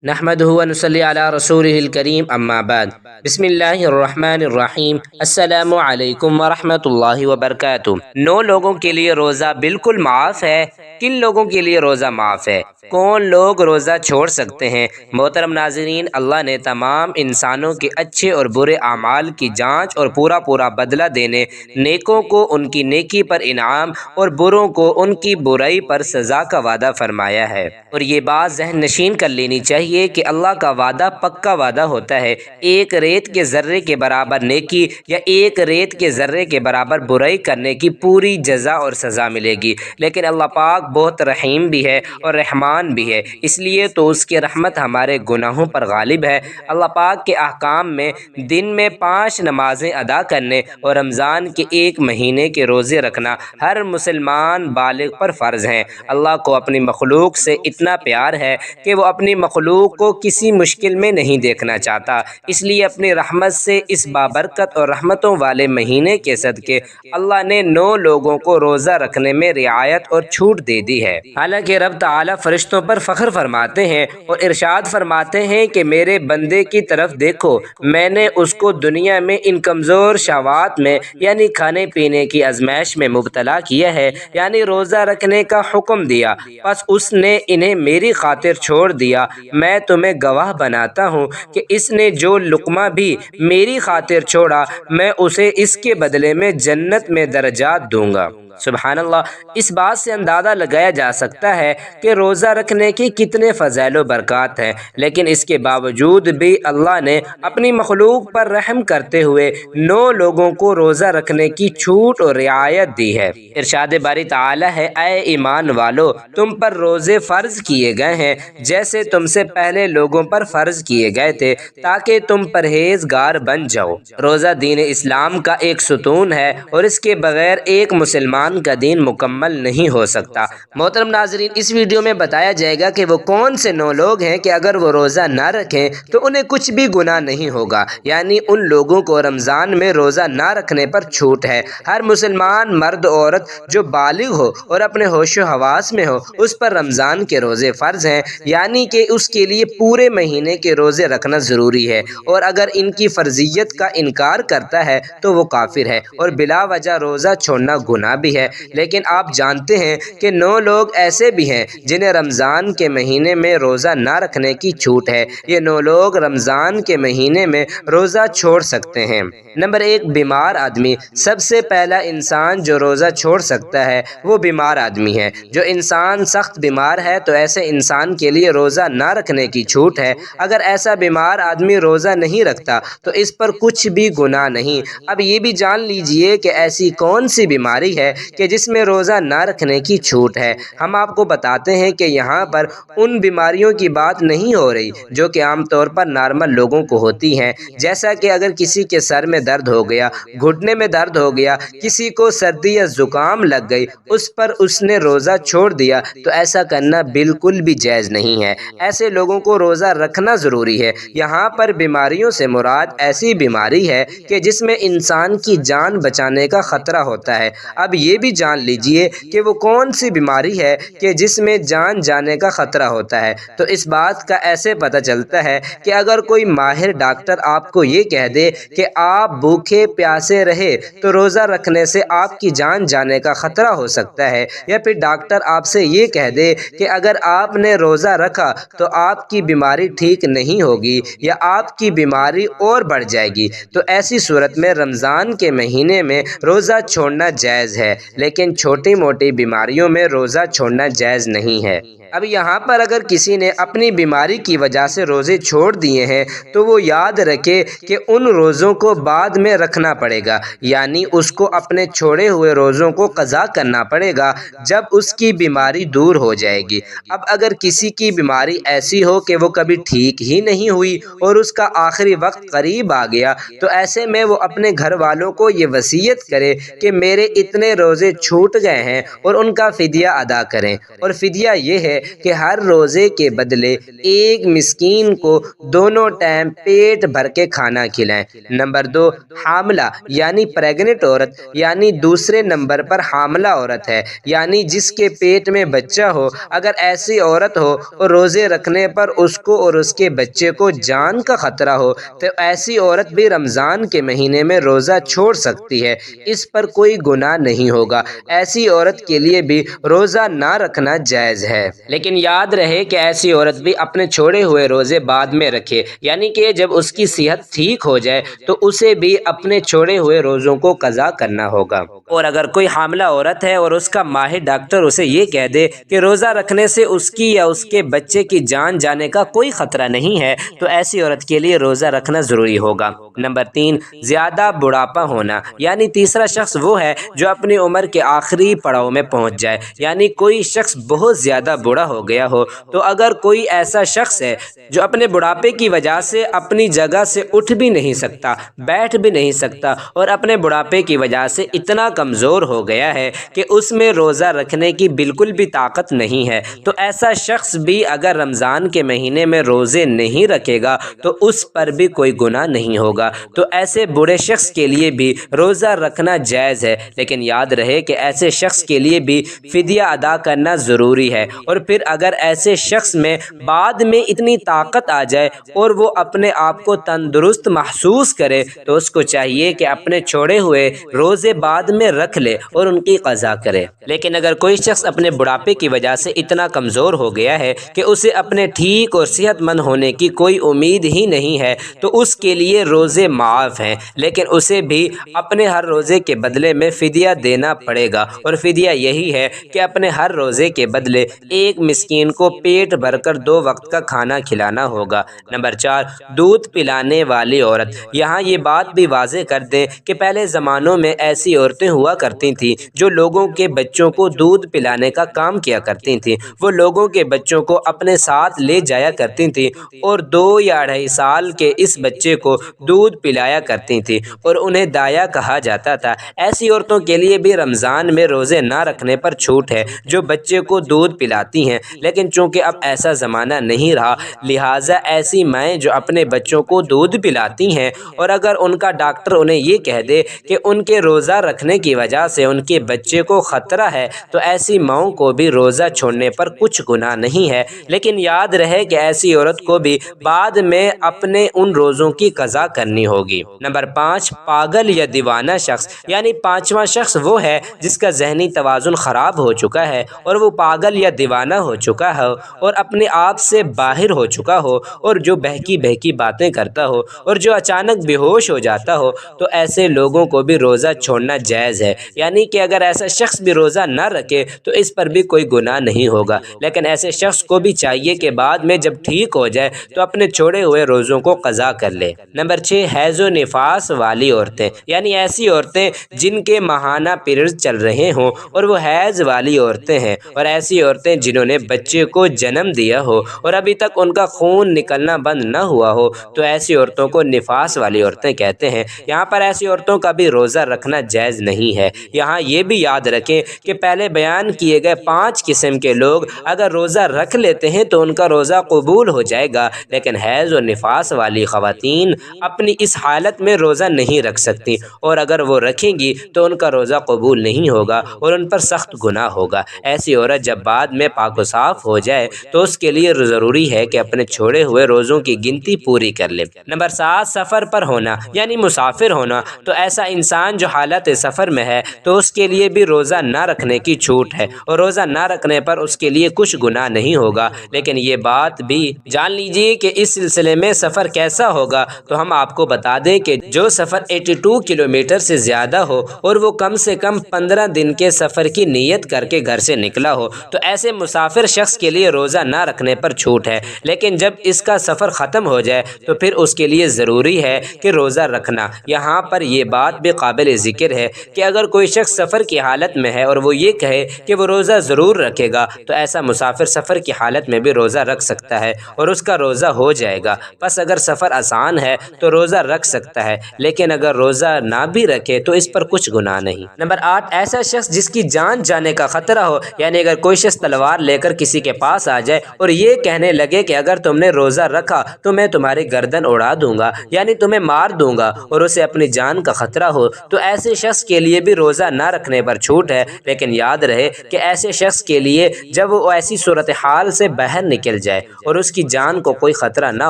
نحمدہ و نصلی علی رسولہ الکریم اما بعد بسم اللہ الرحمن الرحیم السلام علیکم ورحمۃ اللہ وبرکاتہ۔ 9 لوگوں کے لیے روزہ بالکل معاف ہے۔ کن لوگوں کے لیے روزہ معاف ہے؟ کون لوگ روزہ چھوڑ سکتے ہیں؟ محترم ناظرین، اللہ نے تمام انسانوں کے اچھے اور برے اعمال کی جانچ اور پورا بدلہ دینے، نیکوں کو ان کی نیکی پر انعام اور بروں کو ان کی برائی پر سزا کا وعدہ فرمایا ہے۔ اور یہ بات ذہن نشین کر لینی چاہیے کہ اللہ کا وعدہ پکا وعدہ ہوتا ہے۔ ایک ریت کے ذرے کے برابر نیکی یا ایک ریت کے ذرے کے برابر برائی کرنے کی پوری جزا اور سزا ملے گی، لیکن اللہ پاک بہت رحیم بھی ہے اور رحمان بھی ہے، اس لیے تو اس کی رحمت ہمارے گناہوں پر غالب ہے۔ اللہ پاک کے احکام میں دن میں 5 نمازیں ادا کرنے اور رمضان کے 1 مہینے کے روزے رکھنا ہر مسلمان بالغ پر فرض ہیں۔ اللہ کو اپنی مخلوق سے اتنا پیار ہے کہ وہ اپنی مخلوق کو کسی مشکل میں نہیں دیکھنا چاہتا، اس لیے اپنی رحمت سے اس بابرکت اور رحمتوں والے مہینے کے صدقے اللہ نے 9 لوگوں کو روزہ رکھنے میں رعایت اور چھوٹ دے دی ہے۔ حالانکہ رب تعالی فرشتوں پر فخر فرماتے ہیں اور ارشاد فرماتے ہیں کہ میرے بندے کی طرف دیکھو، میں نے اس کو دنیا میں ان کمزور شہوات میں یعنی کھانے پینے کی آزمائش میں مبتلا کیا ہے، یعنی روزہ رکھنے کا حکم دیا، پس اس نے انہیں میری خاطر چھوڑ دیا۔ میں تمہیں گواہ بناتا ہوں کہ اس نے جو لقمہ بھی میری خاطر چھوڑا، میں اسے اس کے بدلے میں جنت میں درجات دوں گا۔ سبحان اللہ۔ اس بات سے اندازہ لگایا جا سکتا ہے کہ روزہ رکھنے کی کتنے فضائل و برکات ہیں، لیکن اس کے باوجود بھی اللہ نے اپنی مخلوق پر رحم کرتے ہوئے 9 لوگوں کو روزہ رکھنے کی چھوٹ اور رعایت دی ہے۔ ارشاد باری تعالی ہے، اے ایمان والو، تم پر روزے فرض کیے گئے ہیں جیسے تم سے پہلے لوگوں پر فرض کیے گئے تھے، تاکہ تم پرہیزگار بن جاؤ۔ روزہ دین اسلام کا ایک ستون ہے اور اس کے بغیر ایک مسلمان کا دین مکمل نہیں ہو سکتا۔ محترم ناظرین، اس ویڈیو میں بتایا جائے گا کہ وہ کون سے 9 لوگ ہیں کہ اگر وہ روزہ نہ رکھیں تو انہیں کچھ بھی گناہ نہیں ہوگا، یعنی ان لوگوں کو رمضان میں روزہ نہ رکھنے پر چھوٹ ہے۔ ہر مسلمان مرد عورت جو بالغ ہو اور اپنے ہوش و حواس میں ہو، اس پر رمضان کے روزے فرض ہیں، یعنی کہ اس کے لیے پورے مہینے کے روزے رکھنا ضروری ہے، اور اگر ان کی فرضیت کا انکار کرتا ہے تو وہ کافر ہے اور بلا وجہ روزہ چھوڑنا گناہ بھی ہے۔ لیکن آپ جانتے ہیں کہ 9 لوگ ایسے بھی ہیں جنہیں رمضان کے مہینے میں روزہ نہ رکھنے کی چھوٹ ہے۔ یہ 9 لوگ رمضان کے مہینے میں روزہ چھوڑ سکتے ہیں۔ نمبر 1، بیمار آدمی۔ سب سے پہلا انسان جو روزہ چھوڑ سکتا ہے وہ بیمار آدمی ہے۔ جو انسان سخت بیمار ہے تو ایسے انسان کے لیے روزہ نہ رکھنے کی چھوٹ ہے۔ اگر ایسا بیمار آدمی روزہ نہیں رکھتا تو اس پر کچھ بھی گناہ نہیں۔ اب یہ بھی جان لیجئے کہ ایسی کون سی بیماری ہے کہ جس میں روزہ نہ رکھنے کی چھوٹ ہے۔ ہم آپ کو بتاتے ہیں کہ یہاں پر ان بیماریوں کی بات نہیں ہو رہی جو کہ عام طور پر نارمل لوگوں کو ہوتی ہیں، جیسا کہ اگر کسی کے سر میں درد ہو گیا، گھٹنے میں درد ہو گیا، کسی کو سردی یا زکام لگ گئی، اس پر اس نے روزہ چھوڑ دیا، تو ایسا کرنا بالکل بھی جائز نہیں ہے۔ ایسے لوگوں کو روزہ رکھنا ضروری ہے۔ یہاں پر بیماریوں سے مراد ایسی بیماری ہے کہ جس میں انسان کی جان بچانے کا خطرہ ہوتا ہے۔ اب یہ بھی جان لیجئے کہ وہ کون سی بیماری ہے کہ جس میں جان جانے کا خطرہ ہوتا ہے۔ تو اس بات کا ایسے پتہ چلتا ہے کہ اگر کوئی ماہر ڈاکٹر آپ کو یہ کہہ دے کہ آپ بھوکے پیاسے رہے تو روزہ رکھنے سے آپ کی جان جانے کا خطرہ ہو سکتا ہے، یا پھر ڈاکٹر آپ سے یہ کہہ دے کہ اگر آپ نے روزہ رکھا تو آپ کی بیماری ٹھیک نہیں ہوگی یا آپ کی بیماری اور بڑھ جائے گی، تو ایسی صورت میں رمضان کے مہینے میں روزہ چھوڑنا جائز ہے، لیکن چھوٹی موٹی بیماریوں میں روزہ چھوڑنا جائز نہیں ہے۔ اب یہاں پر اگر کسی نے اپنی بیماری کی وجہ سے روزے چھوڑ دیے ہیں تو وہ یاد رکھے کہ ان روزوں کو بعد میں رکھنا پڑے گا، یعنی اس کو اپنے چھوڑے ہوئے روزوں کو قضا کرنا پڑے گا جب اس کی بیماری دور ہو جائے گی۔ اب اگر کسی کی بیماری ایسی ہو کہ وہ کبھی ٹھیک ہی نہیں ہوئی اور اس کا آخری وقت قریب آ گیا، تو ایسے میں وہ اپنے گھر والوں کو یہ وصیت کرے کہ میرے اتنے روزے چھوٹ گئے ہیں اور ان کا فدیہ ادا کریں، اور فدیہ یہ ہے کہ ہر روزے کے بدلے ایک مسکین کو دونوں ٹائم پیٹ بھر کے کھانا کھلائیں۔ نمبر 2، حاملہ یعنی پریگننٹ عورت، یعنی دوسرے نمبر پر حاملہ عورت ہے، یعنی جس کے پیٹ میں بچہ ہو۔ اگر ایسی عورت ہو اور روزے رکھنے پر اس کو اور اس کے بچے کو جان کا خطرہ ہو تو ایسی عورت بھی رمضان کے مہینے میں روزہ چھوڑ سکتی ہے، اس پر کوئی گناہ نہیں ہوگا۔ ایسی عورت کے لیے بھی روزہ نہ رکھنا جائز ہے، لیکن یاد رہے کہ ایسی عورت بھی اپنے چھوڑے ہوئے روزے بعد میں رکھے، یعنی کہ جب اس کی صحت ٹھیک ہو جائے تو اسے بھی اپنے چھوڑے ہوئے روزوں کو قضا کرنا ہوگا۔ اور اگر کوئی حاملہ عورت ہے اور اس کا ماہر ڈاکٹر اسے یہ کہہ دے کہ روزہ رکھنے سے اس کی یا اس کے بچے کی جان جانے کا کوئی خطرہ نہیں ہے تو ایسی عورت کے لیے روزہ رکھنا ضروری ہوگا۔ نمبر 3، زیادہ بڑھاپا ہونا، یعنی تیسرا شخص وہ ہے جو اپنی عمر کے آخری پڑاؤ میں پہنچ جائے، یعنی کوئی شخص بہت زیادہ بوڑھا ہو گیا ہو۔ تو اگر کوئی ایسا شخص ہے جو اپنے بڑھاپے کی وجہ سے اپنی جگہ سے اٹھ بھی نہیں سکتا، بیٹھ بھی نہیں سکتا، اور اپنے بڑھاپے کی وجہ سے اتنا کمزور ہو گیا ہے کہ اس میں روزہ رکھنے کی بالکل بھی طاقت نہیں ہے، تو ایسا شخص بھی اگر رمضان کے مہینے میں روزے نہیں رکھے گا تو اس پر بھی کوئی گناہ نہیں ہوگا۔ تو ایسے بوڑھے شخص کے لیے بھی روزہ رکھنا جائز ہے، لیکن یاد رہے کہ ایسے شخص کے لیے بھی فدیہ ادا کرنا ضروری ہے۔ اور پھر اگر ایسے شخص میں بعد میں اتنی طاقت آ جائے اور وہ اپنے آپ کو تندرست محسوس کرے تو اس کو چاہیے کہ اپنے چھوڑے ہوئے روزے بعد میں رکھ لے اور ان کی قضا کرے۔ لیکن اگر کوئی شخص اپنے بڑھاپے کی وجہ سے اتنا کمزور ہو گیا ہے کہ اسے اپنے ٹھیک اور صحت مند ہونے کی کوئی امید ہی نہیں ہے تو اس کے لیے روزے معاف ہیں، لیکن اسے بھی اپنے ہر روزے کے بدلے میں فدیہ دینا پڑے گا، اور فدیہ یہی ہے کہ اپنے ہر روزے کے بدلے ایک مسکین کو پیٹ بھر کر 2 وقت کا کھانا کھلانا ہوگا۔ نمبر 4، دودھ پلانے والی عورت۔ یہاں یہ بات بھی واضح کر دیں کہ پہلے زمانوں میں ایسی عورتیں ہوا کرتی تھیں جو لوگوں کے بچوں کو دودھ پلانے کا کام کیا کرتی تھیں۔ وہ لوگوں کے بچوں کو اپنے ساتھ لے جایا کرتی تھیں اور 2 یا 2.5 سال کے اس بچے کو دودھ پلایا کرتی تھیں اور انہیں دایا کہا جاتا تھا۔ ایسی عورتوں کے لیے بھی رمضان میں روزے نہ رکھنے پر چھوٹ ہے جو بچے کو دودھ پلاتی ہیں، لیکن چونکہ اب ایسا زمانہ نہیں رہا لہٰذا ایسی مائیں جو اپنے بچوں کو دودھ پلاتی ہیں اور اگر ان کا ڈاکٹر انہیں یہ کہہ دے کہ ان کے روزہ رکھنے کی وجہ سے ان کے بچے کو خطرہ ہے تو ایسی ماؤں کو بھی روزہ چھوڑنے پر کچھ گناہ نہیں ہے، لیکن یاد رہے کہ ایسی عورت کو بھی بعد میں اپنے ان روزوں کی قضا کرنی ہوگی۔ نمبر 5، پاگل یا دیوانہ شخص، یعنی 5واں شخص وہ ہے جس کا ذہنی توازن خراب ہو چکا ہے اور وہ پاگل یا دیوانہ ہو چکا ہے اور اپنے آپ سے باہر ہو چکا ہو اور جو بہکی بہکی باتیں کرتا ہو اور جو اچانک بے ہوش ہو جاتا ہو، تو ایسے لوگوں کو بھی روزہ چھوڑنا جائز ہے، یعنی کہ اگر ایسا شخص بھی روزہ نہ رکھے تو اس پر بھی کوئی گناہ نہیں ہوگا، لیکن ایسے شخص کو بھی چاہیے کہ بعد میں جب ٹھیک ہو جائے تو اپنے چھوڑے ہوئے روزوں کو قضا کر لے۔ نمبر 6، حیض و نفاس والی عورتیں، یعنی ایسی عورتیں جن کے ماہانہ پیریڈ چل رہے ہوں اور وہ حیض والی عورتیں ہیں، اور ایسی عورتیں جنہوں نے بچے کو جنم دیا ہو اور ابھی تک ان کا خون نکلنا بند نہ ہوا ہو تو ایسی عورتوں کو نفاس والی عورتیں کہتے ہیں۔ یہاں پر ایسی عورتوں کا بھی روزہ رکھنا جائز نہیں ہے۔ یہاں یہ بھی یاد رکھیں کہ پہلے بیان کیے گئے 5 قسم کے لوگ اگر روزہ رکھ لیتے ہیں تو ان کا روزہ قبول ہو جائے گا، لیکن حیض و نفاس والی خواتین اپنی اس حالت میں روزہ نہیں رکھ سکتی، اور اگر وہ رکھیں گی تو ان کا روزہ قبول نہیں ہوگا اور ان پر سخت گناہ ہوگا۔ ایسی عورت جب بعد میں پاک و صاف ہو جائے تو اس کے لیے ضروری ہے کہ اپنے چھوڑے ہوئے روزوں کی گنتی پوری کر لے۔ نمبر 7، سفر پر ہونا، یعنی مسافر ہونا۔ تو ایسا انسان جو حالت سفر میں ہے تو اس کے لیے بھی روزہ نہ رکھنے کی چھوٹ ہے، اور روزہ نہ رکھنے پر اس کے لیے کچھ گناہ نہیں ہوگا، لیکن یہ بات بھی جان لیجیے کہ اس سلسلے میں سفر کیسا ہوگا تو ہم آپ کو بتا دیں کہ جو سفر 82 کلومیٹر سے زیادہ ہو اور وہ کم سے کم 15 دن کے سفر کی نیت کر کے گھر سے نکلا ہو تو ایسے مسافر شخص کے لیے روزہ نہ رکھنے پر چھوٹ ہے، لیکن جب اس کا سفر ختم ہو جائے تو پھر اس کے لیے ضروری ہے کہ روزہ رکھنا۔ یہاں پر یہ بات بھی قابل ذکر ہے کہ اگر کوئی شخص سفر کی حالت میں ہے اور وہ یہ کہے کہ وہ روزہ ضرور رکھے گا تو ایسا مسافر سفر کی حالت میں بھی روزہ رکھ سکتا ہے اور اس کا روزہ ہو جائے گا۔ پس اگر سفر آسان ہے تو روزہ رکھ سکتا ہے، لیکن اگر روزہ نہ بھی رکھے تو اس پر کچھ گناہ نہیں۔ نمبر 8، ایسا شخص جس کی جان جانے کا خطرہ ہو، یعنی اگر کوئی شخص تلوار لے کر کسی کے پاس آ جائے اور یہ کہنے لگے کہ اگر تم نے روزہ رکھا تو میں تمہاری گردن اڑا دوں گا، یعنی تمہیں مار دوں گا، اور اسے اپنی جان کا خطرہ ہو، تو ایسے شخص کے لیے بھی روزہ نہ رکھنے پر چھوٹ ہے، لیکن یاد رہے کہ ایسے شخص کے لیے جب وہ ایسی صورتحال سے باہر نکل جائے اور اس کی جان کو کوئی خطرہ نہ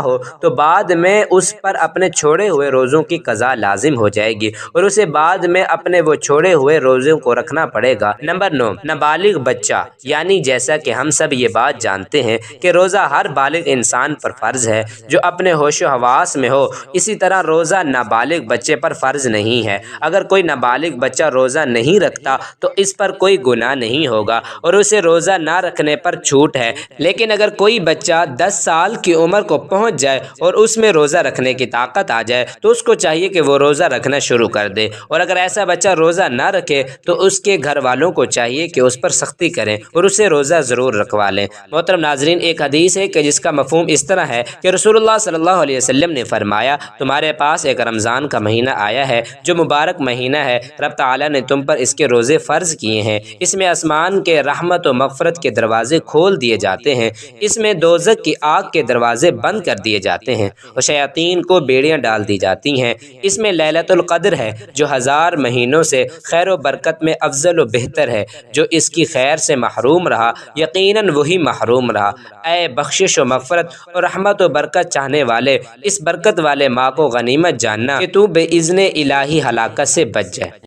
ہو تو بعد میں اس پر اپنے چھوڑے ہوئے روزوں کی قضا لازم ہو جائے گی اور اسے بعد میں اپنے وہ چھوڑے ہوئے روزوں کو رکھنا پڑے گا۔ نمبر 9، نابالغ بچہ، یعنی جیسا کہ ہم سب یہ بات جانتے ہیں کہ روزہ ہر بالغ انسان پر فرض ہے جو اپنے ہوش و حواس میں ہو، اسی طرح روزہ نابالغ بچے پر فرض نہیں ہے۔ اگر کوئی نابالغ بچہ روزہ نہیں رکھتا تو اس پر کوئی گناہ نہیں ہوگا اور اسے روزہ نہ رکھنے پر چھوٹ ہے، لیکن اگر کوئی بچہ 10 سال کی عمر کو پہنچ جائے اور اس میں روزہ رکھنے کی طاقت آ جائے تو اس کو چاہیے کہ وہ روزہ رکھنا شروع کر دے، اور اگر ایسا بچہ روزہ نہ رکھے تو اس کے گھر والوں کو چاہیے کہ اس پر سختی کریں اور اسے روزہ ضرور رکھوا لیں۔ محترم ناظرین، ایک حدیث ہے کہ جس کا مفہوم اس طرح ہے کہ رسول اللہ صلی اللہ علیہ وسلم نے فرمایا، تمہارے پاس ایک رمضان کا مہینہ آیا ہے جو مبارک مہینہ ہے، رب تعالیٰ نے تم پر اس کے روزے فرض کیے ہیں، اس میں آسمان کے رحمت و مغفرت کے دروازے کھول دیے جاتے ہیں، اس میں دوزخ کی آگ کے دروازے بند کر دیے جاتے ہیں اور شیاطین کو بیڑیاں ڈال دی جاتی ہیں، اس میں لیلۃ القدر ہے جو 1000 مہینوں سے خیر و برکت میں افضل و بہتر ہے، جو اس کی خیر سے محروم رہا یقیناً وہی محروم رہا۔ اے بخشش و مغفرت اور رحمت و برکت چاہنے والے، اس برکت والے ماہ کو غنیمت جاننا کہ تو بے اذن الہی ہلاکت سے بچ جائے۔